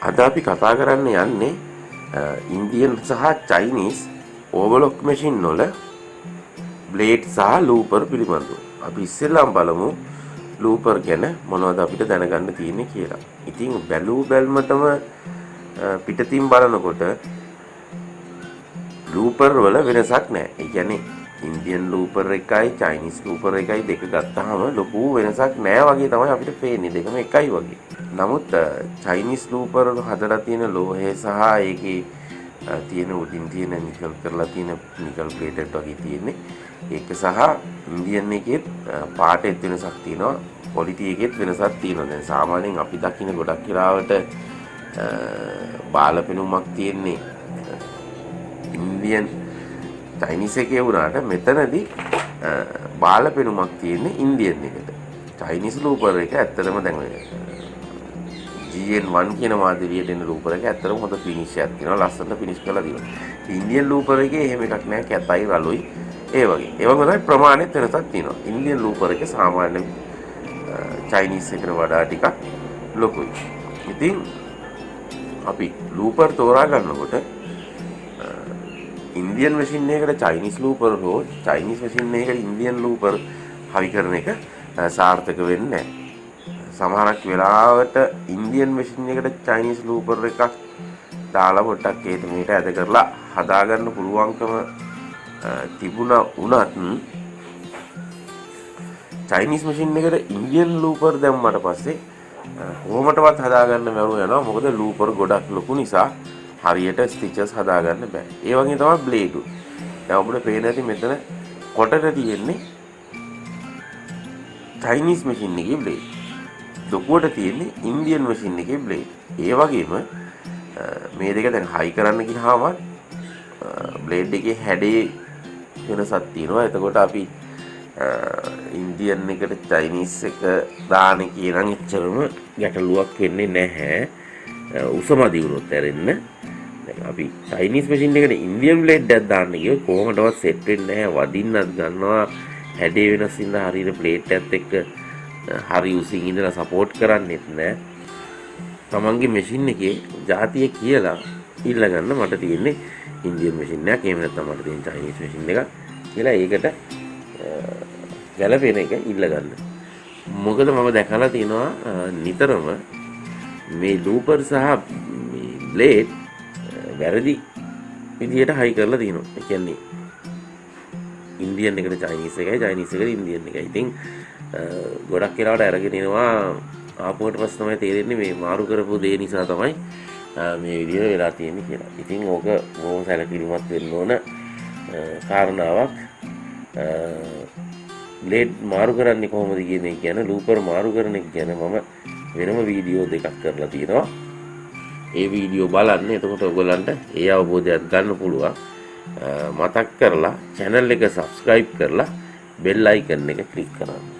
අද අපි කතා කරන්න යන්නේ ඉන්දියන් සහ චයිනීස් ඕවර්ලොක් මැෂින් වල බ්ලේඩ් සහ ලූපර් පිළිබඳව. අපි ඉස්සෙල්ලාම බලමු ලූපර් ගැන මොනවද අපිට දැනගන්න තියෙන්නේ කියලා. ඉතින් බැලුමටම පිටතින් බලනකොට ලූපර් වල වෙනසක් නැහැ. ඒ කියන්නේ ඉන්දියන් ලූපර් එකයි චයිනීස් ලූපර් එකයි දෙක ගත්තාම ලොකු වෙනසක් නැහැ වගේ තමයි අපිට පේන්නේ. දෙකම එකයි වගේ. නමුත් චයිනීස් ලූපර් හදලා තියෙන ලෝහය සහ ඒකේ තියෙන උඩින් තියෙන නිකල් කරලා තියෙන නිකල් ප්ලේටඩ් වගේ තියෙන්නේ. ඒක සහ ඉන්දියන් එකෙත් පාටෙත් වෙනසක් තියෙනවා. ක්වොලිටි එකෙත් වෙනසක් තියෙනවා. දැන් සාමාන්‍යයෙන් අපි දකින්න ගොඩක් වෙලාවට බාල පෙනුමක් තියෙන්නේ ඉන්දියන් චයිනීස් එකේ වුණාට මෙතනදී බාල පෙනුමක් තියෙන්නේ ඉන්දියන් එකට. චයිනීස් ලූපර් එක ඇත්තටම දැන් GN1 කියන මාදිරියට එන ලූපර් එක ඇත්තටම හොඳ ෆිනිෂ් එකක් තියෙනවා. ලස්සනට ෆිනිෂ් කරලා තියෙනවා. ඉන්දියන් ලූපර් එකේ එහෙම එකක් නැහැ. කැතයි රළුයි ඒ වගේ. ඒ වගේම තමයි ප්‍රමාණෙත් වෙනසක් තියෙනවා. ඉන්දියන් ලූපර් එක සාමාන්‍ය චයිනීස් එකට වඩා ටිකක් ලොකුයි. ඉතින් අපි ලූපර් තෝරා ගන්නකොට ඉන්දියන් මැෂින් එකකට චයිනීස් ලූපර් හෝ චයිනීස් මැෂින් එකකට ඉන්දියන් ලූපර් හරි කරන එක සාර්ථක වෙන්නේ නැහැ. සමහරක් වෙලාවට ඉන්දියන් මැෂින් එකට චයිනීස් ලූපර් එකක් දාලා පොඩ්ඩක් ඒට මේට ඇද කරලා හදාගන්න පුළුවන්කම තිබුණා වුණත් චයිනීස් මැෂින් එකට ඉන්දියන් ලූපර් දැම්මට පස්සේ කොහොමදවත් හදාගන්න බැරුව යනවා. මොකද ලූපර් ගොඩක් ලොකු නිසා හරියට ස්ටිචස් හදාගන්න බෑ. ඒ වගේ තමයි බ්ලේඩ්. දැන් ඔබට පේන ඇති මෙතන කොටට තියෙන්නේ චයිනීස් මැෂින් එකේ බ්ලේඩ්. ලොකුවට තියෙන්නේ ඉන්දියන් මැෂින් එකේ බ්ලේඩ්. ඒ වගේම මේ දෙක දැන් හයි කරන්න ගියාම බ්ලේඩ් එකේ හැඩේ වෙනසක් තියෙනවා. එතකොට අපි ඉන්දියන් එකට චයිනීස් එක දාන කියනනම් එච්චරම ගැටලුවක් වෙන්නේ නැහැ. උසමදි වුණොත් ඇරෙන්න. දැන් අපි චයිනීස් මැෂින් එකට ඉන්දියන් බ්ලේඩ් එකක් දාන්න ගියොත් කොහොමදවත් සෙට් වෙන්නේ නැහැ. වදින්නත් ගන්නවා. හැඩේ වෙනස් ඉඳලා හරියට ප්ලේට් එකත් එක්ක හරි උසින් ඉඳලා සපෝට් කරන්නේත් නැහැ. තමන්ගේ මැෂින් එකේ જાතිය කියලා ඉල්ලගන්න මට තියෙන්නේ ඉන්දියන් මැෂින් එකක්. එහෙම නැත්නම් මට තියෙන චයිනීස් මැෂින් එකක් කියලා ඒකට ගැලපෙන එක ඉල්ලගන්න. මොකද මම දැකලා තියෙනවා නිතරම මේ ලූපර් සහ මේ බ්ලේඩ් වැරදි විදියට හයි කරලා තියෙනවා. ඒ කියන්නේ ඉන්දියන් එකට චයිනීස් එකයි චයිනීස් එකට ඉන්දියන් එකයි. ඉතින් ගොඩක් වෙලාවට අරගෙන එනවා ආපුවට පස්සේ තමයි තේරෙන්නේ මේ මාරු කරපු දේ නිසා තමයි මේ විදියට වෙලා තියෙන්නේ කියලා. ඉතින් ඕක බොහොම සැලකිලිමත් වෙන්න ඕන කාරණාවක්. බ්ලේඩ් මාරු කරන්නේ කොහොමද කියන එක ගැන ලූපර් මාරු කරන එක ගැන මම වෙනම වීඩියෝ දෙකක් කරලා තියෙනවා. ඒ වීඩියෝ බලන්න. එතකොට ඔයගලන්ට ඒ අවබෝධයක් ගන්න පුළුවන්. මතක් කරලා channel එක subscribe කරලා bell icon එක click කරන්න.